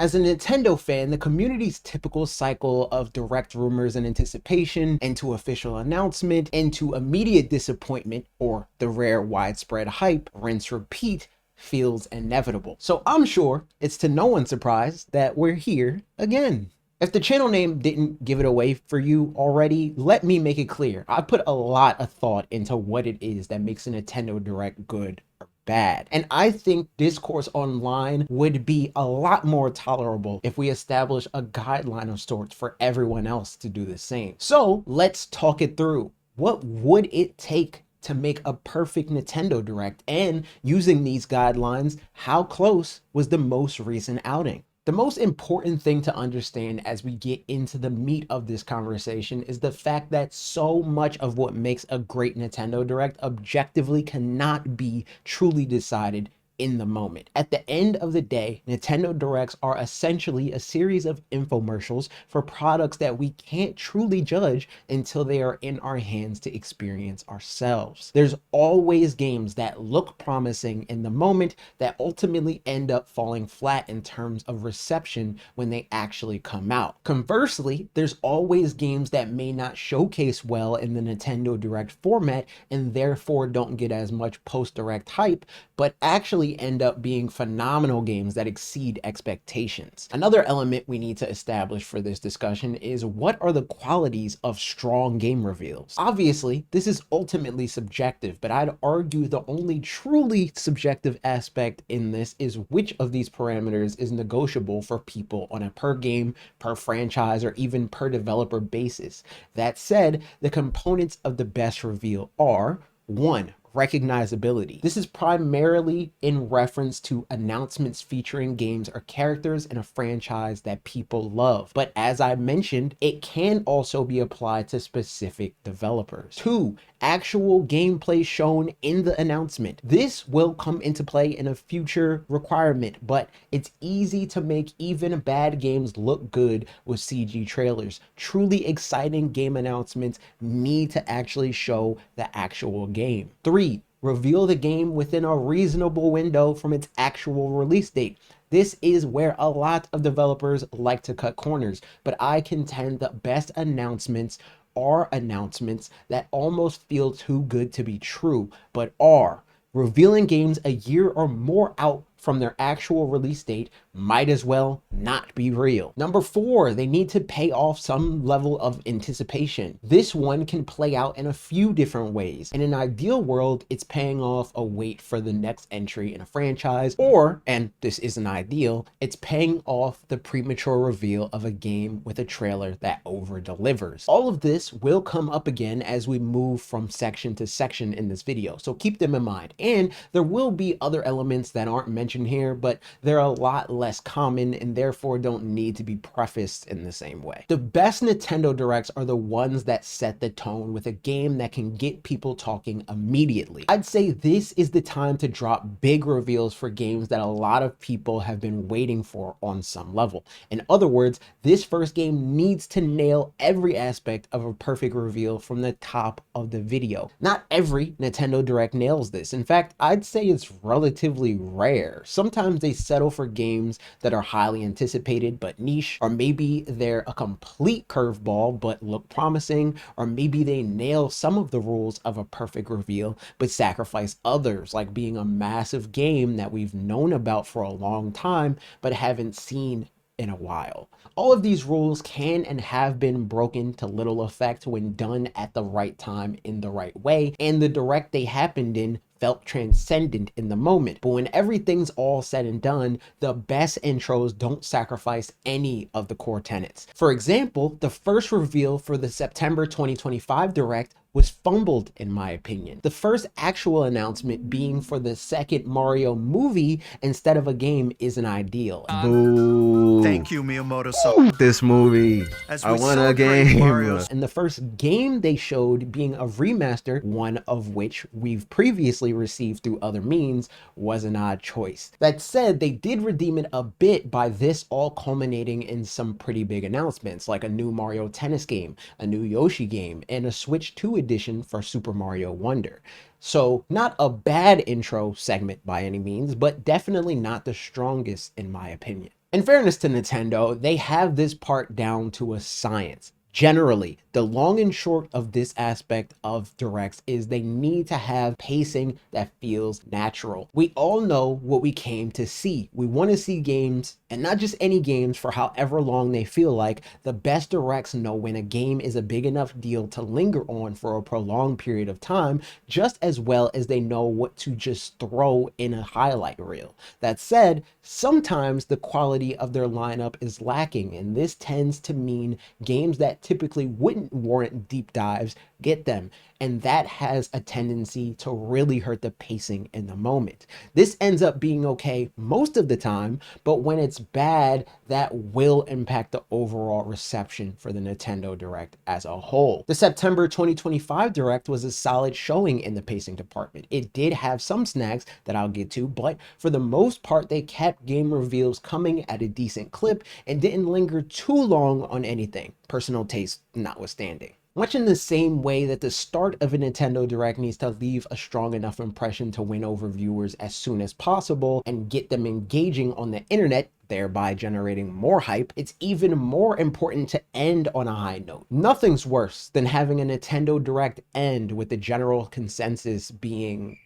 As a Nintendo fan, the community's typical cycle of direct rumors and anticipation into official announcement into immediate disappointment or the rare widespread hype, rinse repeat, feels inevitable. So I'm sure it's to no one's surprise that we're here again. If the channel name didn't give it away for you already, let me make it clear. I put a lot of thought into what it is that makes a Nintendo Direct good or bad. And I think discourse online would be a lot more tolerable if we establish a guideline of sorts for everyone else to do the same. So let's talk it through. What would it take to make a perfect Nintendo Direct? And using these guidelines, how close was the most recent outing? The most important thing to understand as we get into the meat of this conversation is the fact that so much of what makes a great Nintendo Direct objectively cannot be truly decided in the moment. At the end of the day, Nintendo Directs are essentially a series of infomercials for products that we can't truly judge until they are in our hands to experience ourselves. There's always games that look promising in the moment that ultimately end up falling flat in terms of reception when they actually come out. Conversely, there's always games that may not showcase well in the Nintendo Direct format and therefore don't get as much post-direct hype, but actually end up being phenomenal games that exceed expectations. Another element we need to establish for this discussion is what are the qualities of strong game reveals? Obviously, this is ultimately subjective, but I'd argue the only truly subjective aspect in this is which of these parameters is negotiable for people on a per game, per franchise, or even per developer basis. That said, the components of the best reveal are: 1. Recognizability. This is primarily in reference to announcements featuring games or characters in a franchise that people love. But as I mentioned, it can also be applied to specific developers. 2. Actual gameplay shown in the announcement. This will come into play in a future requirement, but it's easy to make even bad games look good with CG trailers. Truly exciting game announcements need to actually show the actual game. 3. Reveal the game within a reasonable window from its actual release date. This is where a lot of developers like to cut corners, but I contend the best announcements are announcements that almost feel too good to be true, but are. Revealing games a year or more out from their actual release date might as well not be real. Number 4, they need to pay off some level of anticipation. This one can play out in a few different ways. In an ideal world, it's paying off a wait for the next entry in a franchise, or, and this isn't ideal, it's paying off the premature reveal of a game with a trailer that over delivers. All of this will come up again as we move from section to section in this video, so keep them in mind. And there will be other elements that aren't mentioned here, but they're a lot less common and therefore don't need to be prefaced in the same way. The best Nintendo Directs are the ones that set the tone with a game that can get people talking immediately. I'd say this is the time to drop big reveals for games that a lot of people have been waiting for on some level. In other words, this first game needs to nail every aspect of a perfect reveal from the top of the video. Not every Nintendo Direct nails this. In fact, I'd say it's relatively rare. Sometimes they settle for games that are highly anticipated but niche, or maybe they're a complete curveball but look promising, or maybe they nail some of the rules of a perfect reveal but sacrifice others, like being a massive game that we've known about for a long time but haven't seen in a while. All of these rules can and have been broken to little effect when done at the right time in the right way, and the Direct they happened in felt transcendent in the moment. But when everything's all said and done, the best intros don't sacrifice any of the core tenets. For example, the first reveal for the September 2025 Direct was fumbled, in my opinion. The first actual announcement being for the second Mario movie instead of a game isn't ideal. Boo. Thank you, Miyamoto. So this movie, I want a game. Mario's. And the first game they showed being a remaster, one of which we've previously received through other means, was an odd choice. That said, they did redeem it a bit by this all culminating in some pretty big announcements, like a new Mario Tennis game, a new Yoshi game, and a Switch 2 edition for Super Mario Wonder. So not a bad intro segment by any means, but definitely not the strongest in my opinion. In fairness to Nintendo, they have this part down to a science. Generally, the long and short of this aspect of directs is they need to have pacing that feels natural. We all know what we came to see. We want to see games, and not just any games, for however long they feel like. The best directs know when a game is a big enough deal to linger on for a prolonged period of time, just as well as they know what to just throw in a highlight reel. That said, sometimes the quality of their lineup is lacking, and this tends to mean games that typically wouldn't warrant deep dives get them, and that has a tendency to really hurt the pacing in the moment. This ends up being okay most of the time, but when it's bad, that will impact the overall reception for the Nintendo Direct as a whole. The September 2025 Direct was a solid showing in the pacing department. It did have some snags that I'll get to, but for the most part, they kept game reveals coming at a decent clip and didn't linger too long on anything, personal taste notwithstanding. Much in the same way that the start of a Nintendo Direct needs to leave a strong enough impression to win over viewers as soon as possible and get them engaging on the internet, thereby generating more hype, it's even more important to end on a high note. Nothing's worse than having a Nintendo Direct end with the general consensus being,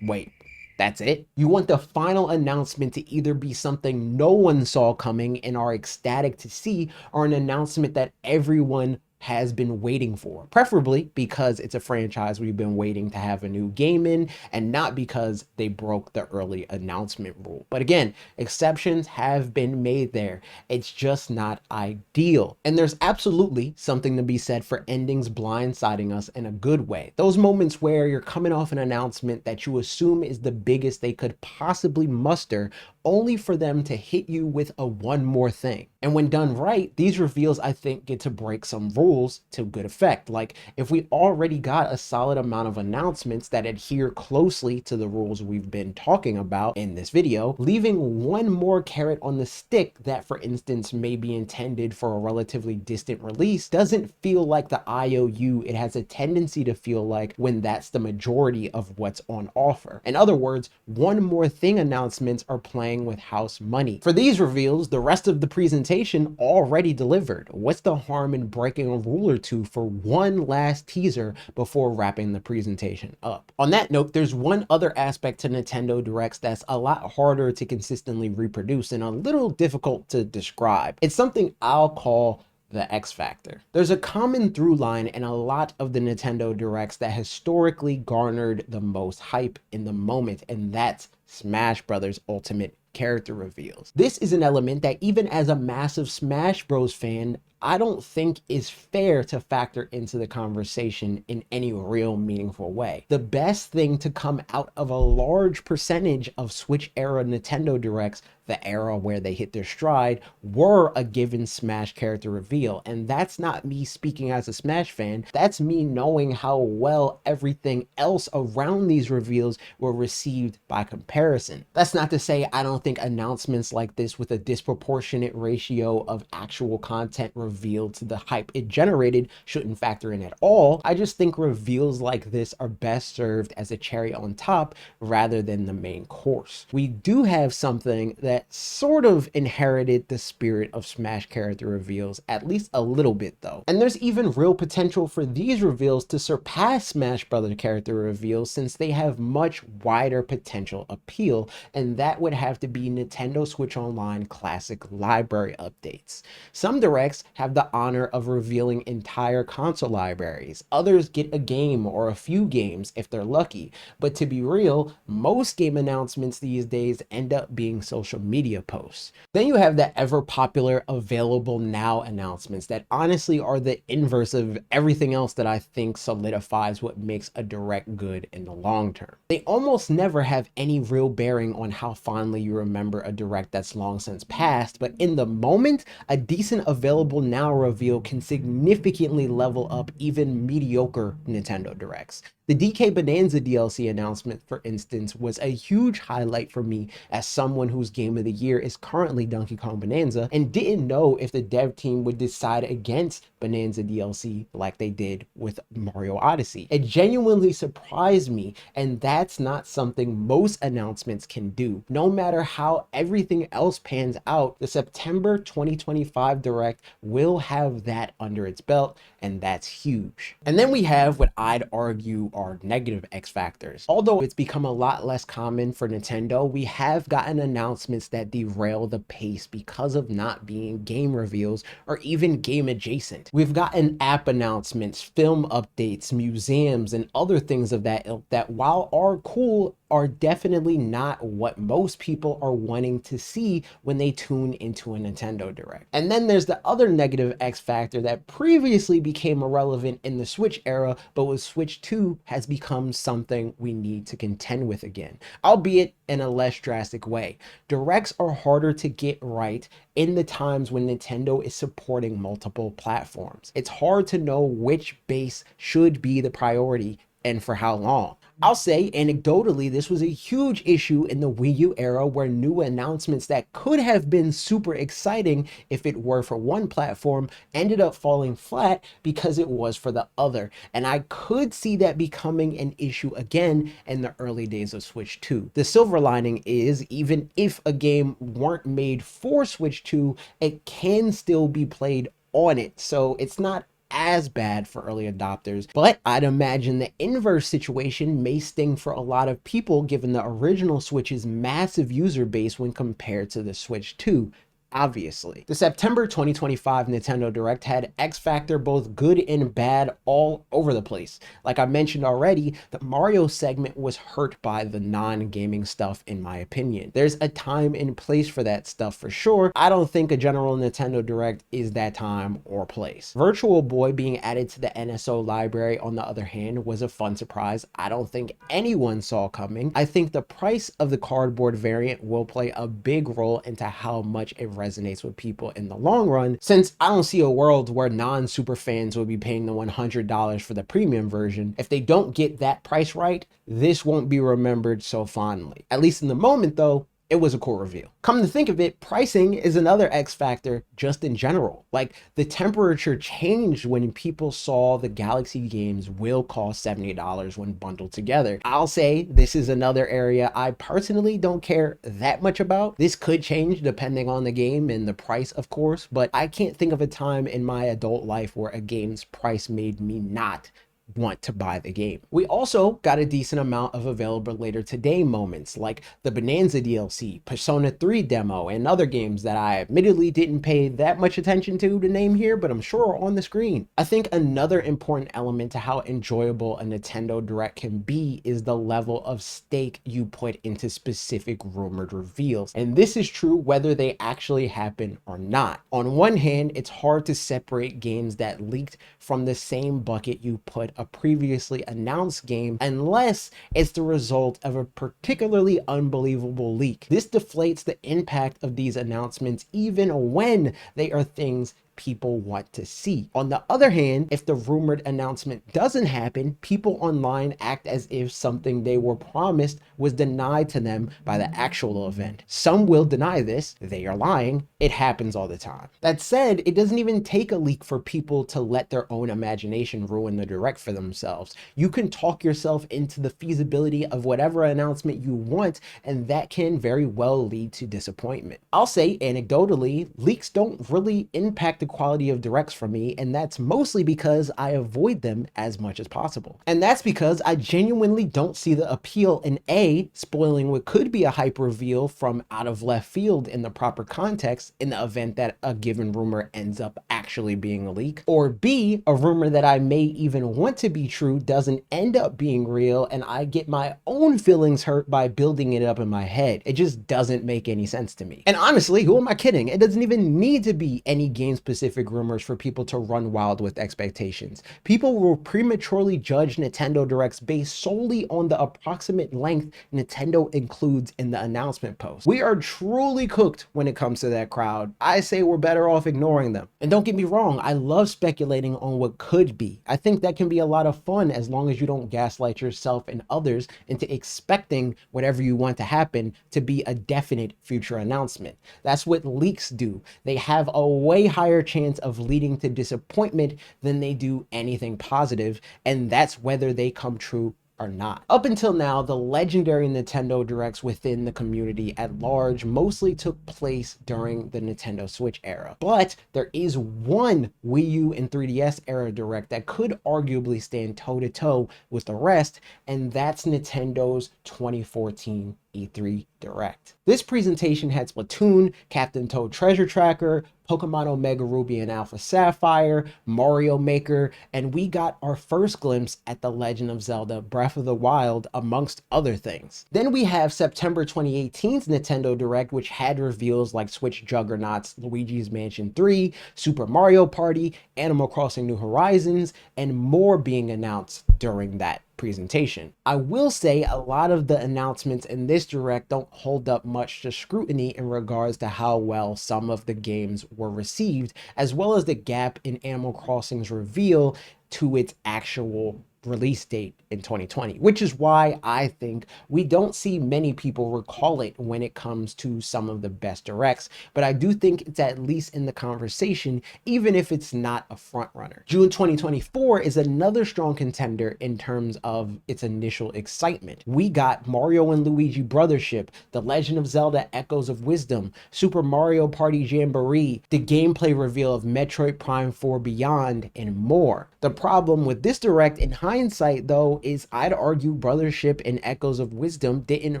wait, that's it? You want the final announcement to either be something no one saw coming and are ecstatic to see, or an announcement that everyone has been waiting for, preferably because it's a franchise we've been waiting to have a new game in, and not because they broke the early announcement rule. But again, exceptions have been made there. It's just not ideal. And there's absolutely something to be said for endings blindsiding us in a good way. Those moments where you're coming off an announcement that you assume is the biggest they could possibly muster, only for them to hit you with a one more thing. And when done right, these reveals, I think, get to break some rules to good effect. Like, if we already got a solid amount of announcements that adhere closely to the rules we've been talking about in this video, leaving one more carrot on the stick that, for instance, may be intended for a relatively distant release doesn't feel like the IOU it has a tendency to feel like when that's the majority of what's on offer. In other words, one more thing announcements are playing with house money. For these reveals, the rest of the presentation already delivered. What's the harm in breaking a rule or two for one last teaser before wrapping the presentation up? On that note, there's one other aspect to Nintendo Directs that's a lot harder to consistently reproduce and a little difficult to describe. It's something I'll call the X factor. There's a common through line in a lot of the Nintendo Directs that historically garnered the most hype in the moment, and that's Smash Bros. Ultimate character reveals. This is an element that, even as a massive Smash Bros. Fan, I don't think is fair to factor into the conversation in any real meaningful way. The best thing to come out of a large percentage of Switch era Nintendo Directs, the era where they hit their stride, were a given Smash character reveal. And that's not me speaking as a Smash fan, that's me knowing how well everything else around these reveals were received by comparison. That's not to say I don't think announcements like this with a disproportionate ratio of actual content revealed to the hype it generated shouldn't factor in at all. I just think reveals like this are best served as a cherry on top rather than the main course. We do have something that sort of inherited the spirit of Smash character reveals, at least a little bit though. And there's even real potential for these reveals to surpass Smash Brothers character reveals, since they have much wider potential appeal, and that would have to be Nintendo Switch Online Classic library updates. Some directs have the honor of revealing entire console libraries. Others get a game or a few games if they're lucky. But to be real, most game announcements these days end up being social media posts. Then you have the ever popular available now announcements that honestly are the inverse of everything else that I think solidifies what makes a direct good in the long term. They almost never have any real bearing on how fondly you remember a direct that's long since passed, but in the moment, a decent available now reveal can significantly level up even mediocre Nintendo Directs. The DK Bonanza DLC announcement, for instance, was a huge highlight for me as someone whose game game of the year is currently Donkey Kong Bonanza, and didn't know if the dev team would decide against Bonanza DLC like they did with Mario Odyssey. It genuinely surprised me, and that's not something most announcements can do. No matter how everything else pans out, the September 2025 Direct will have that under its belt, and that's huge. And then we have what I'd argue are negative X factors. Although it's become a lot less common for Nintendo, we have gotten announcements that derail the pace because of not being game reveals or even game adjacent. We've gotten app announcements, film updates, museums, and other things of that ilk that, while are cool, are definitely not what most people are wanting to see when they tune into a Nintendo Direct. And then there's the other negative X factor that previously became irrelevant in the Switch era, but with Switch 2 has become something we need to contend with again, albeit in a less drastic way. Directs are harder to get right in the times when Nintendo is supporting multiple platforms. It's hard to know which base should be the priority and for how long. I'll say anecdotally, this was a huge issue in the Wii U era, where new announcements that could have been super exciting if it were for one platform ended up falling flat because it was for the other. And I could see that becoming an issue again in the early days of Switch 2. The silver lining is, even if a game weren't made for Switch 2, it can still be played on it. So it's not as bad for early adopters, but I'd imagine the inverse situation may sting for a lot of people given the original Switch's massive user base when compared to the Switch 2. Obviously, the September 2025 Nintendo Direct had X Factor both good and bad all over the place. Like I mentioned already, the Mario segment was hurt by the non-gaming stuff in my opinion. There's a time and place for that stuff for sure. I don't think a general Nintendo Direct is that time or place. Virtual Boy being added to the NSO library, on the other hand, was a fun surprise I don't think anyone saw coming. I think the price of the cardboard variant will play a big role into how much it resonates with people in the long run, since I don't see a world where non-super fans will be paying the $100 for the premium version. If they don't get that price right, this won't be remembered so fondly. At least in the moment though, it was a cool reveal. Come to think of it, pricing is another X factor just in general. Like, the temperature changed when people saw the Galaxy games will cost $70 when bundled together. I'll say this is another area I personally don't care that much about. This could change depending on the game and the price, of course, but I can't think of a time in my adult life where a game's price made me not want to buy the game. We also got a decent amount of available later today moments, like the Bonanza DLC, Persona 3 demo, and other games that I admittedly didn't pay that much attention to name here, but I'm sure are on the screen. I think another important element to how enjoyable a Nintendo Direct can be is the level of stake you put into specific rumored reveals. And this is true whether they actually happen or not. On one hand, it's hard to separate games that leaked from the same bucket you put a previously announced game, unless it's the result of a particularly unbelievable leak. This deflates the impact of these announcements even when they are things people want to see. On the other hand, if the rumored announcement doesn't happen, people online act as if something they were promised was denied to them by the actual event. Some will deny this. They are lying. It happens all the time. That said, it doesn't even take a leak for people to let their own imagination ruin the Direct for themselves. You can talk yourself into the feasibility of whatever announcement you want, and that can very well lead to disappointment. I'll say anecdotally, leaks don't really impact the quality of Directs for me, and that's mostly because I avoid them as much as possible. And that's because I genuinely don't see the appeal in A, spoiling what could be a hype reveal from out of left field in the proper context in the event that a given rumor ends up actually being a leak, or B, a rumor that I may even want to be true doesn't end up being real and I get my own feelings hurt by building it up in my head. It just doesn't make any sense to me. And honestly, who am I kidding? It doesn't even need to be any game specific specific rumors for people to run wild with expectations. People will prematurely judge Nintendo Directs based solely on the approximate length Nintendo includes in the announcement post. We are truly cooked when it comes to that crowd. I say we're better off ignoring them. And don't get me wrong, I love speculating on what could be. I think that can be a lot of fun as long as you don't gaslight yourself and others into expecting whatever you want to happen to be a definite future announcement. That's what leaks do. They have a way higher chance of leading to disappointment than they do anything positive, and that's whether they come true or not. Up until now, the legendary Nintendo Directs within the community at large mostly took place during the Nintendo Switch era. But there is one Wii U and 3DS era Direct that could arguably stand toe-to-toe with the rest, and that's Nintendo's 2014 E3 Direct. This presentation had Splatoon, Captain Toad Treasure Tracker, Pokemon Omega Ruby and Alpha Sapphire, Mario Maker, and we got our first glimpse at The Legend of Zelda Breath of the Wild, amongst other things. Then we have September 2018's Nintendo Direct, which had reveals like Switch Juggernauts, Luigi's Mansion 3, Super Mario Party, Animal Crossing New Horizons, and more being announced during that presentation. I will say a lot of the announcements in this Direct don't hold up much to scrutiny in regards to how well some of the games were received, as well as the gap in Animal Crossing's reveal to its actual release date in 2020, which is why I think we don't see many people recall it when it comes to some of the best directs, but I do think it's at least in the conversation, even if it's not a front runner. June 2024 is another strong contender in terms of its initial excitement. We got Mario and Luigi Brothership, The Legend of Zelda Echoes of Wisdom, Super Mario Party Jamboree, the gameplay reveal of Metroid Prime 4 Beyond, and more. The problem with this Direct in hindsight though is I'd argue Brothership and Echoes of Wisdom didn't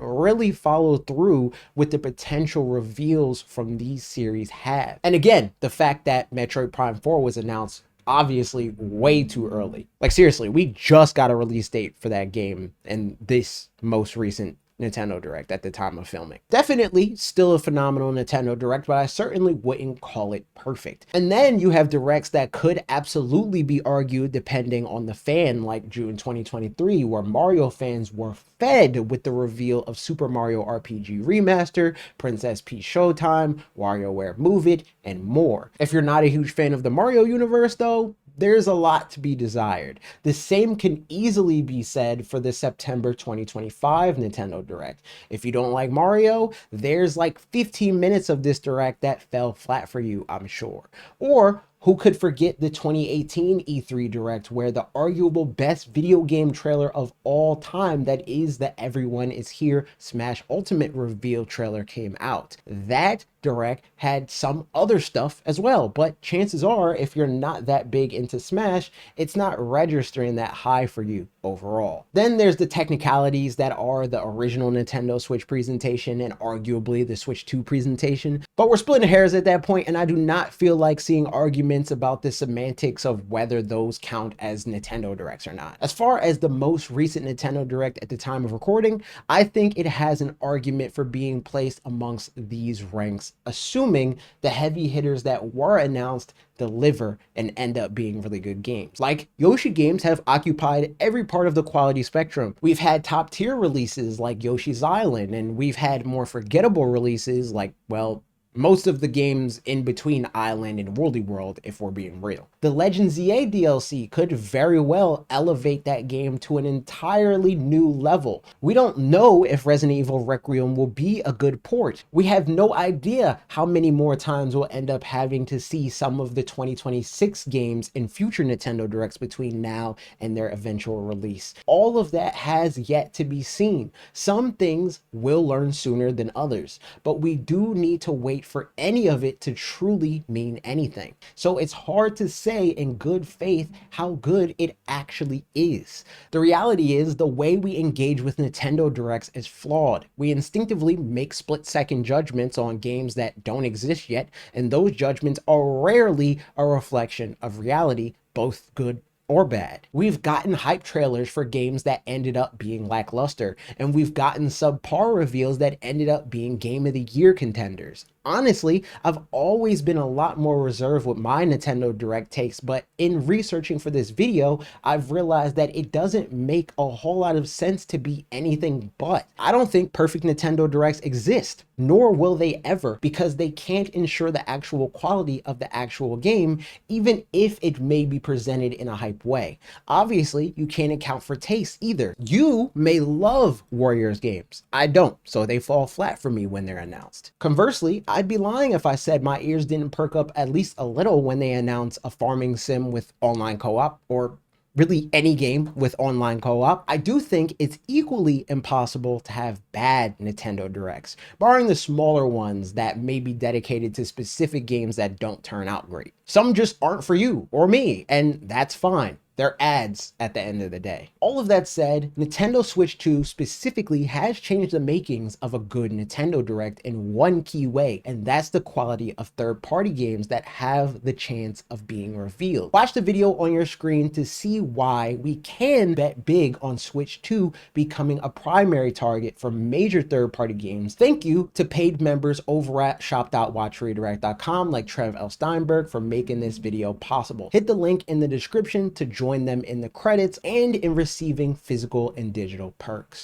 really follow through with the potential reveals from these series have. And again, the fact that Metroid Prime 4 was announced obviously way too early. Like seriously, we just got a release date for that game in this most recent Nintendo Direct at the time of filming. Definitely still a phenomenal Nintendo Direct, but I certainly wouldn't call it perfect. And then you have Directs that could absolutely be argued depending on the fan, like June 2023, where Mario fans were fed with the reveal of Super Mario RPG Remaster, Princess Peach Showtime, WarioWare Move It, and more. If you're not a huge fan of the Mario universe though, there's a lot to be desired. The same can easily be said for the September 2025 Nintendo Direct. If you don't like Mario, there's like 15 minutes of this Direct that fell flat for you, I'm sure. Or who could forget the 2018 E3 Direct, where the arguable best video game trailer of all time, that is the Everyone Is Here Smash Ultimate reveal trailer, came out. That Direct had some other stuff as well, but chances are if you're not that big into Smash, it's not registering that high for you overall. Then there's the technicalities that are the original Nintendo Switch presentation and arguably the Switch 2 presentation, but we're splitting hairs at that point, and I do not feel like seeing arguments about the semantics of whether those count as Nintendo Directs or not. As far as the most recent Nintendo Direct at the time of recording, I think it has an argument for being placed amongst these ranks, assuming the heavy hitters that were announced deliver and end up being really good games. Like, Yoshi games have occupied every part of the quality spectrum. We've had top tier releases like Yoshi's Island, and we've had more forgettable releases like, well, most of the games in between Island and Worldy World, if we're being real. The Legend ZA DLC could very well elevate that game to an entirely new level. We don't know if Resident Evil Requiem will be a good port. We have no idea how many more times we'll end up having to see some of the 2026 games in future Nintendo Directs between now and their eventual release. All of that has yet to be seen. Some things we'll learn sooner than others, but we do need to wait for any of it to truly mean anything. So it's hard to say in good faith how good it actually is. The reality is the way we engage with Nintendo Directs is flawed. We instinctively make split-second judgments on games that don't exist yet, and those judgments are rarely a reflection of reality, both good or bad. We've gotten hype trailers for games that ended up being lackluster, and we've gotten subpar reveals that ended up being Game of the Year contenders. Honestly, I've always been a lot more reserved with my Nintendo Direct takes, but in researching for this video, I've realized that it doesn't make a whole lot of sense to be anything but. I don't think perfect Nintendo Directs exist, nor will they ever, because they can't ensure the actual quality of the actual game, even if it may be presented in a hype way. Obviously, you can't account for taste either. You may love Warriors games. I don't, so they fall flat for me when they're announced. Conversely, I'd be lying if I said my ears didn't perk up at least a little when they announce a farming sim with online co-op, or really any game with online co-op. I do think it's equally impossible to have bad Nintendo Directs, barring the smaller ones that may be dedicated to specific games that don't turn out great. Some just aren't for you or me, and that's fine. They're ads at the end of the day. All of that said, Nintendo Switch 2 specifically has changed the makings of a good Nintendo Direct in one key way, and that's the quality of third-party games that have the chance of being revealed. Watch the video on your screen to see why we can bet big on Switch 2 becoming a primary target for major third-party games. Thank you to paid members over at shop.watchredirect.com like Trev L. Steinberg for making this video possible. Hit the link in the description to join them in the credits and in receiving physical and digital perks.